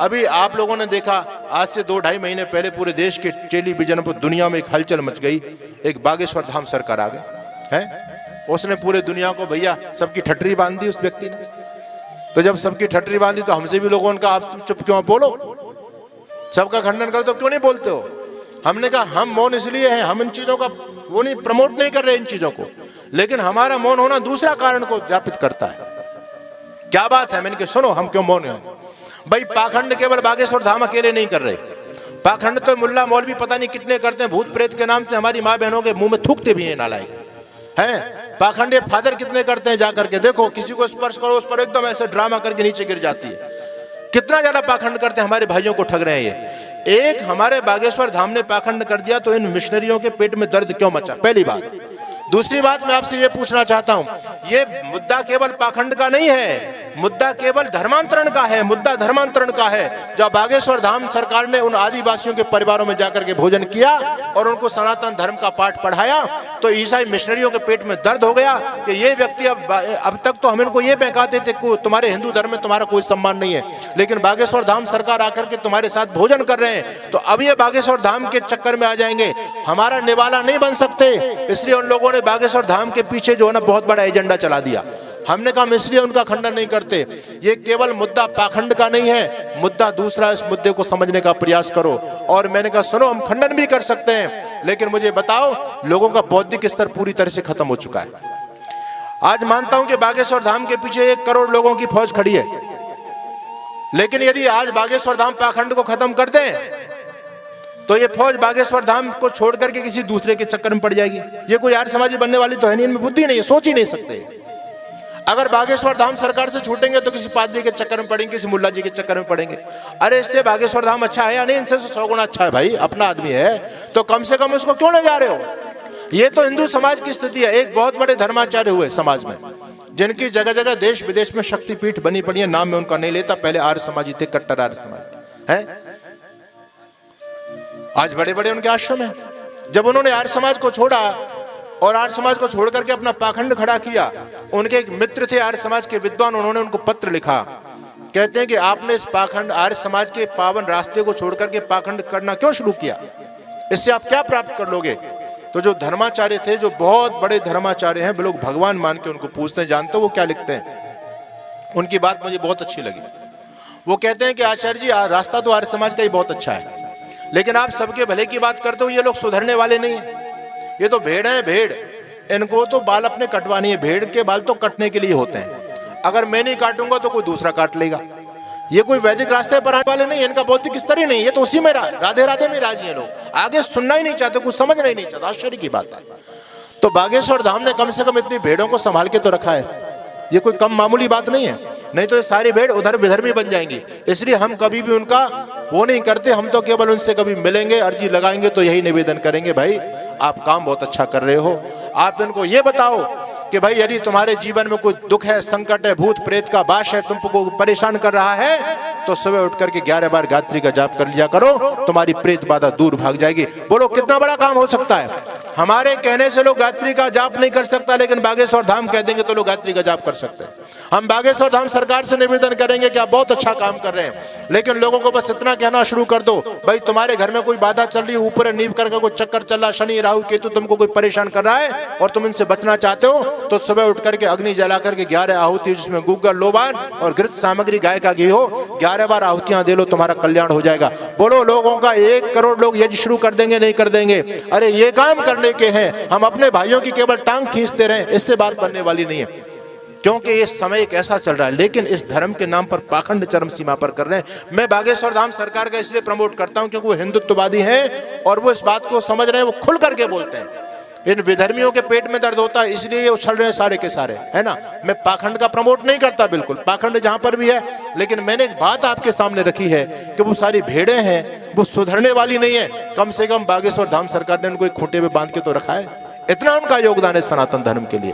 अभी आप लोगों ने देखा, आज से 2-2.5 महीने पहले पूरे देश के टेलीविजन पर दुनिया में एक हलचल मच गई। एक बागेश्वर धाम सरकार आ गई है, उसने पूरे दुनिया को भैया सबकी ठटरी बांध दी उस व्यक्ति ने। तो जब सबकी ठटरी बांधी तो हमसे भी लोगों ने कहा आप चुप क्यों बोलो, सबका खंडन कर दो, क्यों नहीं बोलते हो। हमने कहा हम मौन इसलिए हैं, हम इन चीजों का वो नहीं प्रमोट नहीं कर रहे इन चीजों को, लेकिन हमारा मौन होना दूसरा कारण को ज्ञापित करता है। क्या बात है, मैंने कहा सुनो हम क्यों मौन हैं। भाई पाखंड केवल बागेश्वर धाम अकेले नहीं कर रहे, पाखंड तो मुल्ला मौलवी पता नहीं कितने करते हैं, भूत प्रेत के नाम से हमारी माँ बहनों के मुंह में थूकते भी हैं नालायक हैं। पाखंडे फादर कितने करते हैं, जाकर के देखो, किसी को स्पर्श करो उस पर एकदम ऐसे ड्रामा करके नीचे गिर जाती है। कितना ज्यादा पाखंड करते हैं, हमारे भाइयों को ठग रहे हैं ये। एक हमारे बागेश्वर धाम ने पाखंड कर दिया तो इन मिशनरियों के पेट में दर्द क्यों मचा, पहली बात। दूसरी बात मैं आपसे ये पूछना चाहता हूं, ये मुद्दा केवल पाखंड का नहीं है, मुद्दा केवल धर्मांतरण का है, मुद्दा धर्मांतरण का है। जब बागेश्वर धाम सरकार ने उन आदिवासियों के परिवारों में जाकर के भोजन किया और उनको सनातन धर्म का पाठ पढ़ाया तो ईसाई मिशनरियों के पेट में दर्द हो गया कि ये व्यक्ति अब तक तो हम इनको ये बहकाते थे कि तुम्हारे हिंदू धर्म में तुम्हारा कोई सम्मान नहीं है, लेकिन बागेश्वर धाम सरकार आकर के तुम्हारे साथ भोजन कर रहे हैं तो अब ये बागेश्वर धाम के चक्कर में आ जाएंगे, हमारा निवाला नहीं बन सकते। इसलिए उन लोगों ने बागेश्वर धाम के पीछे जो है ना बहुत बड़ा एजेंडा चला दिया। हमने कहा इसलिए उनका खंडन नहीं करते, ये केवल मुद्दा पाखंड का नहीं है, मुद्दा दूसरा, इस मुद्दे को समझने का प्रयास करो। और मैंने कहा सुनो हम खंडन भी कर सकते हैं, लेकिन मुझे बताओ लोगों का बौद्धिक स्तर पूरी तरह से खत्म हो चुका है। आज मानता हूं कि बागेश्वर धाम के पीछे 1 करोड़ लोगों की फौज खड़ी है, लेकिन यदि आज बागेश्वर धाम पाखंड को खत्म कर दें तो ये फौज बागेश्वर धाम को छोड़ करके किसी दूसरे के चक्कर में पड़ जाएगी। ये कोई आर्य समाजी बनने वाली तो है नहीं, इनमें बुद्धि नहीं है, सोच ही नहीं सकते। अगर बागेश्वर धाम सरकार से छूटेंगे तो किसी पादरी के चक्कर में पड़ेंगे, किसी मुल्ला जी के चक्कर में पड़ेंगे। अरे इससे बागेश्वर धाम अच्छा है या नहीं, इनसे 100 गुना अच्छा है भाई, अपना आदमी है तो कम से कम उसको क्यों ले जा रहे हो। ये तो हिंदू समाज की स्थिति है। एक बहुत बड़े धर्माचार्य हुए समाज में, जिनकी जगह जगह देश विदेश में शक्तिपीठ बनी पड़ी है, नाम में उनका नहीं लेता, पहले आर्य समाजी थे, कट्टर आर्य समाज है। आज बड़े बड़े उनके आश्रम हैं। जब उन्होंने आर्य समाज को छोड़ा और आर्य समाज को छोड़ करके अपना पाखंड खड़ा किया, उनके एक मित्र थे आर्य समाज के विद्वान, उन्होंने उनको पत्र लिखा, कहते हैं कि आपने इस पाखंड आर्य समाज के पावन रास्ते को छोड़ करके पाखंड करना क्यों शुरू किया, इससे आप क्या प्राप्त कर लोगे। तो जो धर्माचार्य थे, जो बहुत बड़े धर्माचार्य हैं, लोग भगवान मान के उनको पूछते हैं, जानते हो वो क्या लिखते हैं। उनकी बात मुझे बहुत अच्छी लगी। वो कहते हैं कि आचार्य जी रास्ता तो आर्य समाज का ही बहुत अच्छा है, लेकिन आप सबके भले की बात करते हो, ये लोग सुधरने वाले नहीं है। ये तो भेड़ है, भेड़, इनको तो बाल अपने कटवानी है, भेड़ के बाल तो कटने के लिए होते हैं, अगर मैं नहीं काटूंगा तो कोई दूसरा काट लेगा। ये कोई वैदिक रास्ते पर आने वाले नहीं, इनका बौद्धिक स्तर ही नहीं, ये तो उसी में राधे राधे में राजी है। लोग आगे सुनना ही नहीं चाहते, कुछ समझना ही नहीं चाहते, आश्चर्य की बात है। तो बागेश्वर धाम ने कम से कम इतनी भेड़ों को संभाल के तो रखा है, ये कोई कम मामूली बात नहीं है, नहीं तो ये सारी भेड़ उधर विधर्मी बन जाएंगी। इसलिए हम कभी भी उनका वो नहीं करते, हम तो केवल उनसे कभी मिलेंगे, अर्जी लगाएंगे तो यही निवेदन करेंगे, भाई आप काम बहुत अच्छा कर रहे हो, आप इनको ये बताओ कि भाई यदि तुम्हारे जीवन में कोई दुख है, संकट है, भूत प्रेत का बाश है, तुमको परेशान कर रहा है, तो सुबह उठ करके 11 बार गायत्री का जाप कर लिया करो, तुम्हारी प्रेत बाधा दूर भाग जाएगी। बोलो कितना बड़ा काम हो सकता है। हमारे कहने से लोग गायत्री का जाप नहीं कर सकता, लेकिन बागेश्वर धाम कह देंगे तो लोग गायत्री का जाप कर सकते हैं। हम बागेश्वर धाम सरकार से निवेदन करेंगे कि आप बहुत अच्छा काम कर रहे हैं, लेकिन लोगों को बस इतना कहना शुरू कर दो, भाई तुम्हारे घर में कोई बाधा चल रही है, ऊपर नींव करके कोई चक्कर चल रहा, शनि राहु केतु तुमको कोई परेशान कर रहा है और तुम इनसे बचना चाहते हो, तो सुबह उठ करके अग्नि जला करके 11 आहुति, जिसमें गुग्गर लोबान और घृत सामग्री गाय का घी हो, 11 बार आहुतियां दे लो, तुम्हारा कल्याण हो जाएगा। बोलो लोगों का 1 करोड़ लोग यज्ञ शुरू कर देंगे, नहीं कर देंगे। अरे ये काम करने के हैं, हम अपने भाइयों की केवल टांग खींचते रहें, इससे बात बनने वाली नहीं है, क्योंकि ये समय एक ऐसा चल रहा है। लेकिन इस धर्म के नाम पर पाखंड चरम सीमा पर कर रहे हैं। मैं बागेश्वर धाम सरकार का इसलिए प्रमोट करता हूं क्योंकि वो हिंदुत्ववादी हैं और वो इस बात को समझ रहे हैं, वो खुल करके बोलते हैं। इन विधर्मियों के पेट में दर्द होता है, इसलिए ये उछल रहे हैं सारे के सारे, है ना। मैं पाखंड का प्रमोट नहीं करता, बिल्कुल, पाखंड जहां पर भी है, लेकिन मैंने एक बात आपके सामने रखी है कि वो सारी भेड़ें हैं, वो सुधरने वाली नहीं है। कम से कम बागेश्वर धाम सरकार ने उनको एक खूंटे में बांध के तो रखा है, इतना उनका योगदान है सनातन धर्म के लिए।